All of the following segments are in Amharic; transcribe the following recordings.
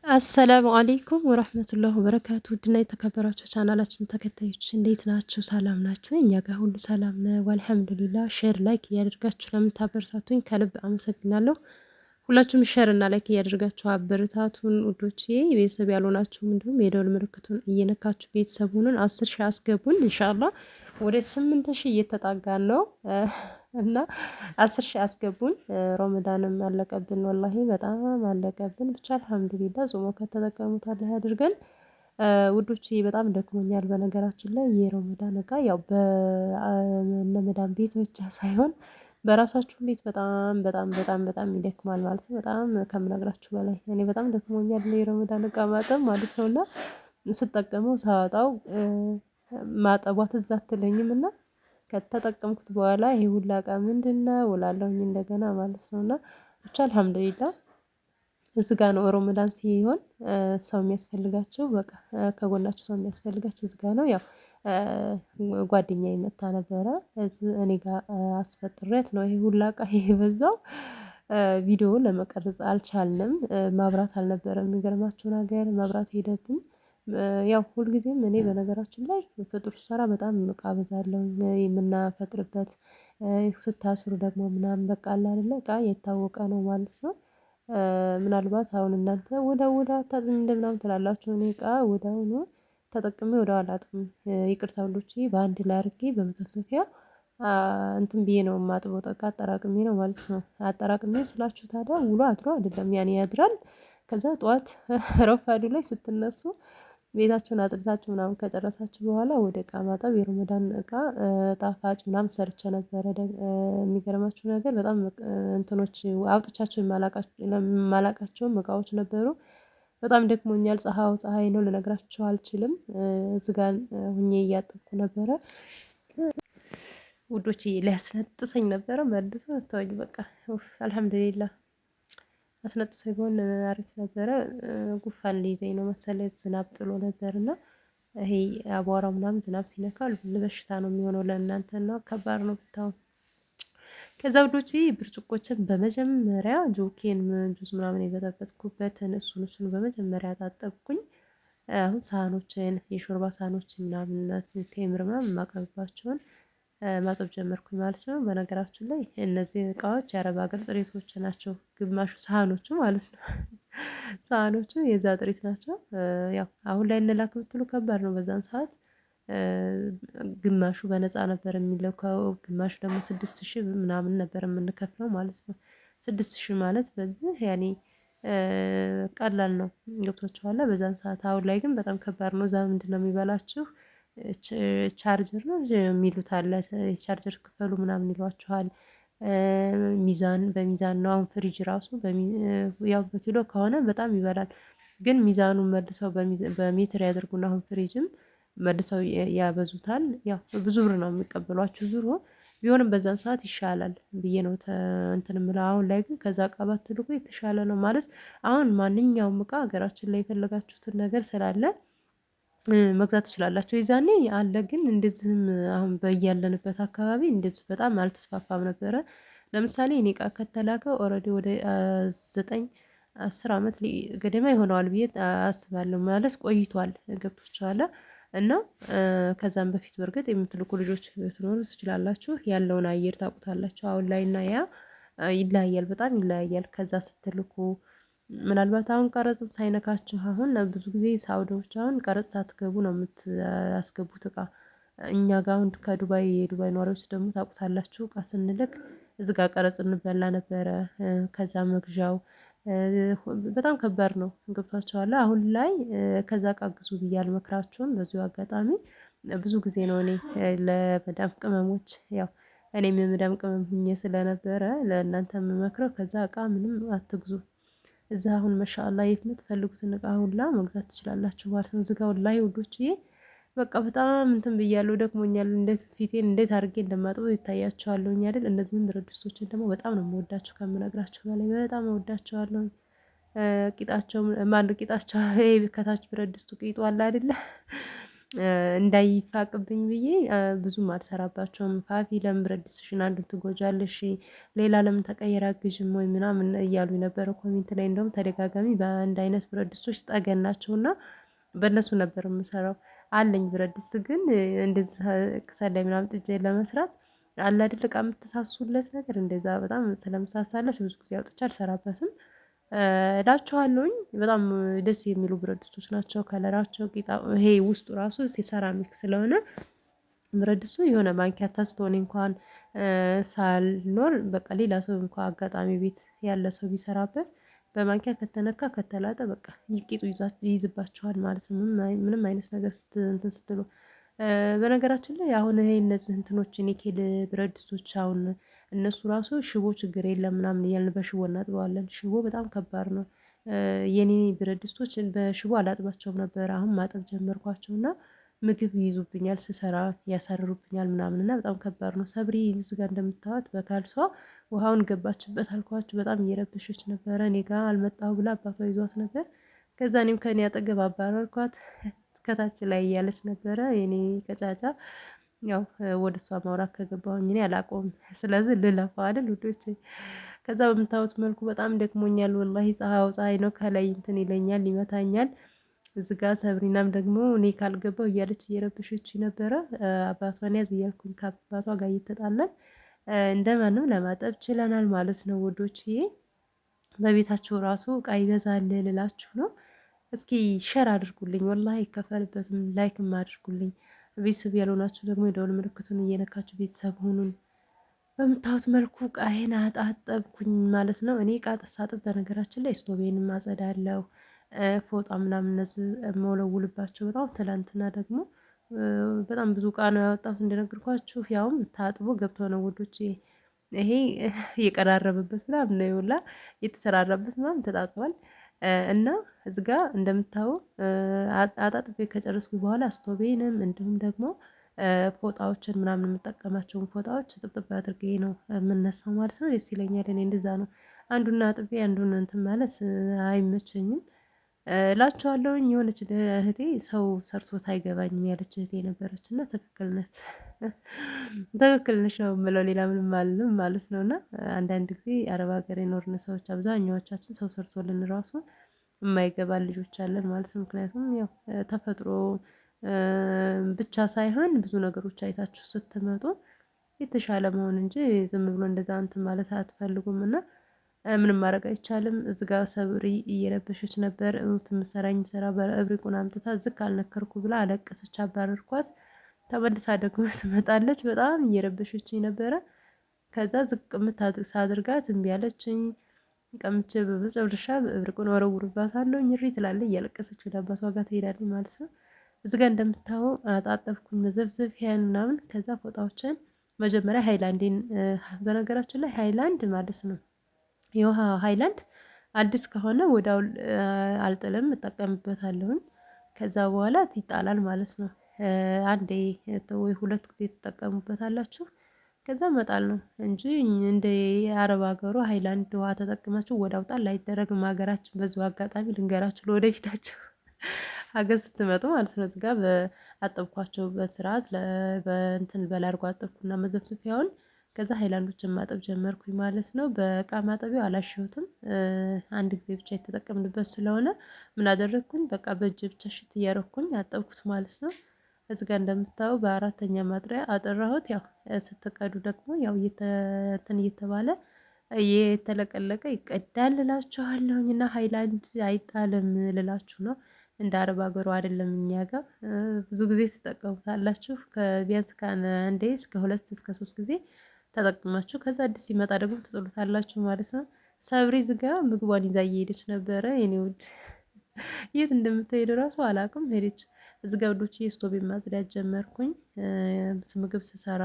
አሰላሙ አሌይኩም ወረህመቱላህ ወበረካቱ። ውድና የተከበራችሁ ቻናላችን ተከታዮች እንዴት ናችሁ? ሰላም ናችሁ? እኛ ጋር ሁሉ ሰላም ነው አልሐምዱሊላህ። ሼር ላይክ እያደርጋችሁ ለምታበረታቱኝ ከልብ አመሰግናለሁ። ሁላችሁም ሼር እና ላይክ እያደርጋችሁ አበረታቱን ውዶቼ። ቤተሰብ ያልሆናችሁም እንዲሁም የደወል ምልክቱን እየነካችሁ ቤተሰብ ሁኑን። 10 ሺህ አስገቡን ኢንሻአላህ። ወደ 8 ሺህ እየተጣጋን ነው እና 10 ሺህ አስገቡን። ረመዳንም አለቀብን፣ ወላሂ በጣም አለቀብን። ብቻ አልሐምዱሊላ ጾሞ ከተጠቀሙት አላህ ያድርገን። ውዶች በጣም ደክሞኛል። በነገራችን ላይ የረመዳን እቃ ያው በነመዳን ቤት ብቻ ሳይሆን በራሳችሁ ቤት በጣም በጣም በጣም በጣም ይደክማል ማለት ነው። በጣም ከምነግራችሁ በላይ እኔ በጣም ደክሞኛል የረመዳን እቃ ማጠብ ማለት ነው። እና ስጠቀመው ሳወጣው ማጠቧ ትዝ አትለኝም እና ከተጠቀምኩት በኋላ ይሄ ሁላ እቃ ምንድነው እላለሁኝ እንደገና ማለት ነው። እና ብቻ አልሐምዱሊላህ እዚህ ጋ ነው ረመዳን ሲሆን ሰው የሚያስፈልጋቸው በቃ ከጎናችሁ ሰው የሚያስፈልጋቸው እዚህ ጋ ነው። ያው ጓደኛዬ መጥታ ነበረ እኔ ጋር አስፈጥሬያት ነው ይሄ ሁላ እቃ የበዛው። ቪዲዮ ለመቀረጽ አልቻልንም፣ ማብራት አልነበረም። የሚገርማችሁ ነገር መብራት ሄደብን። ያው ሁልጊዜም እኔ በነገራችን ላይ ፍጡር ስሰራ በጣም እቃ አበዛለሁ። የምናፈጥርበት ስታስሩ ደግሞ ምናምን በቃ አለ አይደለ እቃ የታወቀ ነው ማለት ነው። ምናልባት አሁን እናንተ ወዲያው አታጥቢም እንደ ምናምን ትላላችሁ። እኔ እቃ ወዲያውኑ ተጠቅሜ ወዲያው አላጥብም። ይቅርታ ውዶቼ በአንድ ላይ አድርጌ በመዘፍዘፊያ እንትን ብዬ ነው የማጥበው። እቃ አጠራቅሜ ነው ማለት ነው። አጠራቅሜ ስላችሁ ታዲያ ውሎ አድሮ አይደለም ያኔ ያድራል። ከዛ ጠዋት ረፋዱ ላይ ስትነሱ ቤታችሁን አጽድታችሁ ምናምን ከጨረሳችሁ በኋላ ወደ እቃ ማጠብ። የረመዳን እቃ ጣፋጭ ምናምን ሰርቼ ነበረ። የሚገርማችሁ ነገር በጣም እንትኖች አውጥቻቸው የማላቃቸውም እቃዎች ነበሩ። በጣም ደክሞኛል። ፀሐይ ነው ልነግራችሁ አልችልም። እዝጋን ሁኜ እያጠብኩ ነበረ ውዶቼ። ሊያስነጥሰኝ ነበረ መልሶ ተወኝ በቃ አልሐምዱሊላህ። አስነጥሶኝ ቢሆን አሪፍ ነበረ። ጉንፋን ሊይዘኝ ነው መሰለኝ ዝናብ ጥሎ ነበርና ይሄ አቧራው ምናምን ዝናብ ሲነካ በሽታ ነው የሚሆነው ለእናንተ እና ከባድ ነው ብታው። ከዛ ውዶቼ ብርጭቆችን በመጀመሪያ ጆኬን ጁስ ምናምን የበጠበጥኩበትን እሱን በመጀመሪያ ታጠብኩኝ። አሁን ሳህኖችን የሾርባ ሳህኖችን ምናምን ቴምር ምናምን የማቀርብባቸውን ማጠብ ጀመርኩኝ ማለት ነው። በነገራችን ላይ እነዚህ እቃዎች የአረብ ሀገር ጥሬቶች ናቸው። ግማሹ ሳህኖቹ ማለት ነው። ሳህኖቹ የዛ ጥሬት ናቸው። ያው አሁን ላይ እንላክ ብትሉ ከባድ ነው። በዛን ሰዓት ግማሹ በነፃ ነበር የሚልከው፣ ግማሹ ደግሞ 6 ሺህ ምናምን ነበር የምንከፍለው ማለት ነው። 6 ሺህ ማለት በዚህ ያኔ ቀላል ነው። ገብቷችኋል በዛን ሰዓት። አሁን ላይ ግን በጣም ከባድ ነው። እዛ ምንድነው የሚበላችሁ ቻርጀር ነው የሚሉት አለ። የቻርጀር ክፈሉ ምናምን ይሏችኋል። ሚዛን በሚዛን ነው። አሁን ፍሪጅ ራሱ ያው በኪሎ ከሆነ በጣም ይበላል። ግን ሚዛኑን መልሰው በሜትር ያደርጉና አሁን ፍሪጅም መልሰው ያበዙታል። ያው ብዙ ብር ነው የሚቀበሏችሁ ዙሮ ቢሆንም በዛን ሰዓት ይሻላል ብዬ ነው እንትን የምለው። አሁን ላይ ግን ከዛ እቃ ባትልኩ የተሻለ ነው ማለት። አሁን ማንኛውም እቃ ሀገራችን ላይ የፈለጋችሁትን ነገር ስላለ መግዛት ትችላላችሁ። የዛኔ አለ ግን እንደዚህም አሁን በያለንበት አካባቢ እንደዚህ በጣም አልተስፋፋም ነበረ። ለምሳሌ እኔ እቃ ከተላከ ኦልሬዲ ወደ 9-10 አመት ገደማ ይሆነዋል ብዬ አስባለሁ። ማለት ቆይቷል። ገብቶችኋል እና ከዛም በፊት በርግጥ የምትልኩ ልጆች ልትኖሩ ትችላላችሁ። ያለውን አየር ታውቁታላችሁ። አሁን ላይ እና ያ ይለያያል፣ በጣም ይለያያል። ከዛ ስትልኩ ምናልባት አሁን ቀረጽም ሳይነካችሁ አሁን ብዙ ጊዜ ሳውዲዎች አሁን ቀረጽ ሳትገቡ ነው የምታስገቡት እቃ። እኛ ጋር አሁን ከዱባይ የዱባይ ነዋሪዎች ደግሞ ታውቁታላችሁ። እቃ ስንልክ እዚህ ጋር ቀረጽ እንበላ ነበረ። ከዛ መግዣው በጣም ከባድ ነው። ገብቷችኋል። አሁን ላይ ከዛ እቃ ግዙ ብዬ አልመክራችሁም። በዚሁ አጋጣሚ ብዙ ጊዜ ነው እኔ ለመዳም ቅመሞች ያው እኔም የመዳም ቅመም ሁኜ ስለነበረ ለእናንተ የምመክረው ከዛ እቃ ምንም አትግዙ። እዛ አሁን ማሻአላህ የምትፈልጉትን እቃ ሁላ መግዛት ትችላላችሁ ማለት ነው። እዚህ ጋር ወላሂ ውዶችዬ በቃ በጣም እንትን ብያለሁ፣ ደክሞኛል። እንዴት ፊቴን እንዴት አድርጌ እንደማጥበው ይታያችኋለሁኝ አይደል? እነዚህን ብረት ድስቶችን ደግሞ በጣም ነው የምወዳቸው ከምነግራችሁ በላይ በጣም እወዳቸዋለሁኝ። ቂጣቸው ማን ቂጣቸው ከታች ብረት ድስቱ ቂጡ አለ አይደለ? እንዳይፋቅብኝ ብዬ ብዙም አልሰራባቸውም። ፋፊ ለምን ብረት ድስትሽን አንዱን ትጎጃለሽ? ሌላ ለምን ተቀየረ አግዥም ወይ ምናምን እያሉ የነበረ ኮሜንት ላይ እንደውም ተደጋጋሚ በአንድ አይነት ብረት ድስቶች ጠገን ናቸውና በእነሱ ነበር የምሰራው። አለኝ ብረት ድስት ግን እንደዚህ ክሰል ላይ ምናምን ጥጄ ለመስራት አለ አይደል እቃ የምትሳሱለት ነገር እንደዛ በጣም ስለምሳሳለች ብዙ ጊዜ አውጥቼ አልሰራበትም እላችኋለሁኝ። በጣም ደስ የሚሉ ብረት ድስቶች ናቸው። ከለራቸው ጌጣ ይሄ ውስጡ ራሱ ሴራሚክ ስለሆነ ብረት ድስቱ የሆነ ማንኪያ ተስቶ እኔ እንኳን ሳልኖር በቃ ሌላ ሰው እንኳን አጋጣሚ ቤት ያለ ሰው ቢሰራበት በማንኪያ ከተነካ ከተላጠ በቃ ይቂጡ ይይዝባቸዋል ማለት ነው። ምንም አይነት ነገር እንትን ስትሉ በነገራችን ላይ አሁን ይሄ እነዚህ እንትኖች ኒኬል ብረት ድስቶች አሁን እነሱ ራሱ ሽቦ ችግር የለም ምናምን እያልን በሽቦ እናጥበዋለን። ሽቦ በጣም ከባድ ነው። የኔ ብረት ድስቶች በሽቦ አላጥባቸውም ነበር። አሁን ማጠብ ጀመርኳቸው እና ምግብ ይይዙብኛል ስሰራ ያሳርሩብኛል ምናምን እና በጣም ከባድ ነው። ሰብሪ እዚህ ጋር እንደምታዩት በካልሷ ውሃውን ገባችበት አልኳችሁ። በጣም እየረበሸች ነበረ። እኔ ጋር አልመጣሁ ብላ አባቷ ይዟት ነበር። ከዛ እኔም ከእኔ አጠገብ አባረርኳት። ከታች ላይ እያለች ነበረ የኔ ቀጫጫ። ያው ወደ እሷ ማውራት ከገባሁኝ እኔ አላቆም ስለዚህ ልለፋው አይደል ውዶቼ። ከዛ በምታዩት መልኩ በጣም ደክሞኛል ወላሂ ፀሐይ ነው ከላይ እንትን ይለኛል ይመታኛል። እዚህ ጋር ሰብሪናም ደግሞ እኔ ካልገባው እያለች እየረበሸች ነበረ። አባቷን ያዝ እያልኩኝ ከአባቷ ጋር እየተጣላን እንደማንም ለማጠብ ችለናል ማለት ነው ውዶችዬ። በቤታችሁ ራሱ እቃ ይበዛል ልላችሁ ነው። እስኪ ሸር አድርጉልኝ ወላሂ አይከፈልበትም። ላይክም አድርጉልኝ። ቤተሰብ ያልሆናችሁ ደግሞ የደወል ምልክቱን እየነካችሁ ቤተሰብ ሁኑን። በምታዩት መልኩ እቃዬን አጣጠብኩኝ ማለት ነው። እኔ እቃ ሳጥብ በነገራችን ላይ ስቶቬንም አጸዳለሁ። ፎጣ ምናምን እነዚህ የምወለውልባቸው በጣም ትላንትና ደግሞ በጣም ብዙ እቃ ነው ያወጣሁት እንደነገርኳችሁ። ያውም ታጥቦ ገብቶ ነው ውዶቼ። ይሄ የቀራረበበት ምናምን ነው ይውላ የተሰራራበት ምናምን ተጣጥቧል። እና እዚህ ጋር እንደምታዩ አጣጥቤ ከጨረስኩኝ በኋላ ስቶቬንም እንዲሁም ደግሞ ፎጣዎችን ምናምን የምጠቀማቸውን ፎጣዎች ጥብጥብ አድርጌ ነው የምነሳው ማለት ነው። ደስ ይለኛል። እኔ እንደዛ ነው። አንዱን አጥቤ አንዱን እንትን ማለት አይመቸኝም እላችኋለሁኝ። የሆነች እህቴ ሰው ሰርቶት አይገባኝም ያለች እህቴ ነበረች እና ትክክል ነች። ትክክል ነች ነው የምለው ሌላ ምንም አልልም ማለት ነው። እና አንዳንድ ጊዜ አረብ ሀገር የኖርን ሰዎች አብዛኛዎቻችን ሰው ሰርቶልን ራሱ የማይገባን ልጆች አለን ማለት ነው። ምክንያቱም ያው ተፈጥሮ ብቻ ሳይሆን ብዙ ነገሮች አይታችሁ ስትመጡ የተሻለ መሆን እንጂ ዝም ብሎ እንደዛ እንትን ማለት አትፈልጉም። እና ምንም ማድረግ አይቻልም። እዚህ ጋር ሰብሪ እየረበሸች ነበር። የምትሰራኝ ስራ በእብሪቁን አምጥታ ዝቅ አልነከርኩ ብላ አለቀሰች። አባረርኳት። ተመልሳ ደግሞ ትመጣለች። በጣም እየረበሸችኝ ነበረ። ከዛ ዝቅ ሳድርጋት እምቢ አለችኝ። ቀምቼ በመጨረሻ እብሪቁን ወረውርባታለሁ። እሪ ትላለች እያለቀሰች ወደ አባቷ ጋር ትሄዳለች ማለት ነው። እዚህ ጋር እንደምታየው አጣጠብኩኝ መዘፍዘፊያን ምናምን። ከዛ ፎጣዎችን መጀመሪያ ሃይላንዴን በነገራችን ላይ ሃይላንድ ማለት ነው የውሃ ሃይላንድ አዲስ ከሆነ ወዲያው አልጥልም እጠቀምበታለሁኝ። ከዛ በኋላ ይጣላል ማለት ነው። አንዴ ወይ ሁለት ጊዜ ትጠቀሙበታላችሁ። ከዛ መጣል ነው እንጂ እንደ የአረብ ሀገሩ ሃይላንድ ውሃ ተጠቅማችሁ ወዲያው ጣል አይደረግም። ሀገራችን በዚሁ አጋጣሚ ልንገራችሁ ለወደፊታችሁ ሀገር ስትመጡ ማለት ነው። እዚህ ጋር በአጠብኳቸው በስርዓት በእንትን በላርጎ አጠብኩና መዘፍዘፊያውን ከዛ ሃይላንዶችን ማጠብ ጀመርኩኝ ማለት ነው። በእቃ ማጠቢያው አላሸሁትም። አንድ ጊዜ ብቻ የተጠቀምንበት ስለሆነ ምን አደረግኩኝ በቃ በእጅ ብቻ ሽት እያረኩኝ አጠብኩት ማለት ነው። እዚህ ጋር እንደምታዩ በአራተኛ ማጥሪያ አጠራሁት። ያው ስትቀዱ ደግሞ ያው እንትን እየተባለ እየተለቀለቀ ይቀዳል እላችኋለሁኝ። እና ሃይላንድ አይጣልም ልላችሁ ነው። እንደ አረብ ሀገሩ አይደለም። እኛ ጋር ብዙ ጊዜ ትጠቀሙታላችሁ። ከቢያንስ ከአንዴ እስከ ሁለት እስከ ሶስት ጊዜ ተጠቅማችሁ ከዛ አዲስ ሲመጣ ደግሞ ትጥሉታላችሁ ማለት ነው። ሰብሪ እዚህ ጋር ምግቧን ይዛ እየሄደች ነበረ። የኔ ውድ የት እንደምትሄድ እራሱ አላውቅም። ሄደች። እዚህ ጋር ውዶች ስቶቤን ማጽዳት ጀመርኩኝ። ምግብ ስሰራ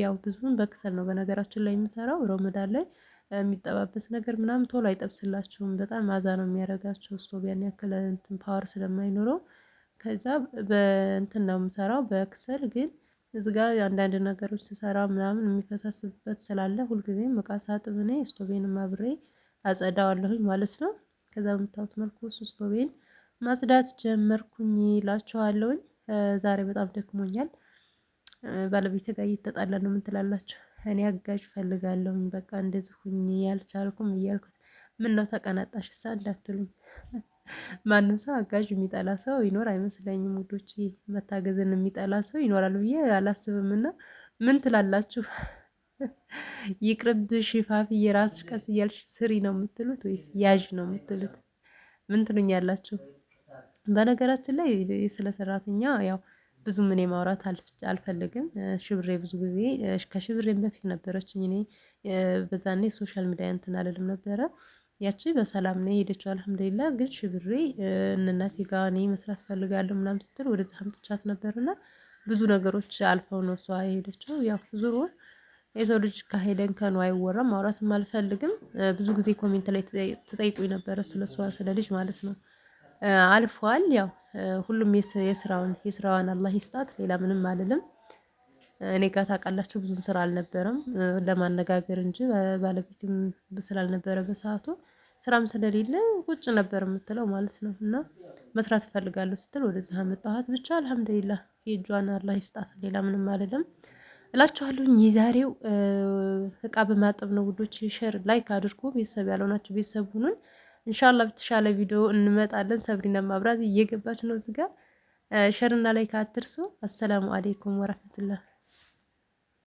ያው ብዙን በክሰል ነው በነገራችን ላይ የምሰራው። ረመዳን ላይ የሚጠባበስ ነገር ምናምን ቶሎ አይጠብስላችሁም። በጣም አዛ ነው የሚያደርጋቸው። ስቶቭ ያን ያክል እንትን ፓወር ስለማይኖረው ከዛ በእንትን ነው የምሰራው በክሰል። ግን እዚህ ጋር አንዳንድ ነገሮች ስሰራ ምናምን የሚፈሳስበት ስላለ ሁልጊዜም እቃ ሳጥብ እኔ ስቶቬንም አብሬ አጸዳዋለሁኝ ማለት ነው። ከዛ በምታዩት መልኩ ስቶቬን ማጽዳት ጀመርኩኝ እላችኋለሁኝ። ዛሬ በጣም ደክሞኛል። ባለቤቴ ጋር እየተጣላ ነው። ምን ትላላችሁ? እኔ አጋዥ ፈልጋለሁ በቃ እንደዚህ ሁኚ ያልቻልኩም እያልኩት ምን ነው ተቀናጣሽ እሳ እንዳትሉኝ። ማንም ሰው አጋዥ የሚጠላ ሰው ይኖር አይመስለኝም ውዶች። መታገዝን የሚጠላ ሰው ይኖራል ብዬ አላስብም። እና ምን ትላላችሁ? ይቅርብሽ ፋፍዬ ራስሽ ቀስ እያልሽ ስሪ ነው የምትሉት ወይስ ያዥ ነው የምትሉት? ምን ትሉኛላችሁ? በነገራችን ላይ ስለ ሰራተኛ ያው ብዙም እኔ ማውራት አልፈልግም። ሽብሬ ብዙ ጊዜ ከሽብሬም በፊት ነበረችኝ። እኔ በዛኔ ሶሻል ሚዲያ እንትን አልልም ነበረ። ያቺ በሰላም ነው የሄደችው አልሐምዱሊላህ። ግን ሽብሬ እናቴ ጋር እኔ መስራት ፈልጋለሁ ምናምን ስትል ወደዛ አምጥቻት ነበርና ብዙ ነገሮች አልፈው ነው እሷ የሄደችው። ያው ዙሮ የሰው ልጅ ካሄደን ከኑ አይወራም። ማውራትም አልፈልግም። ብዙ ጊዜ ኮሜንት ላይ ትጠይቁኝ ነበረ ስለሷ ስለ ልጅ ማለት ነው። አልፏል። ያው ሁሉም የስራዋን አላህ ይስጣት። ሌላ ምንም አልልም። እኔ ጋር ታውቃላችሁ ብዙም ስራ አልነበረም ለማነጋገር እንጂ ባለቤትም ስላልነበረ በሰዓቱ ስራም ስለሌለ ቁጭ ነበር የምትለው ማለት ነው። እና መስራት እፈልጋለሁ ስትል ወደዚህ አመጣኋት። ብቻ አልሐምዱሊላህ የእጇን አላህ ይስጣት። ሌላ ምንም አልልም እላችኋለሁ። የዛሬው እቃ በማጠብ ነው ውዶች። ሼር ላይክ አድርጉ። ቤተሰብ ያልሆናችሁ ቤተሰብ ሁኑን። ኢንሻአላህ በተሻለ ቪዲዮ እንመጣለን። ሰብሪና ማብራት እየገባች ነው እዚህ ጋር። ሼር እና ላይክ አትርሱ። አሰላሙ አለይኩም ወራህመቱላህ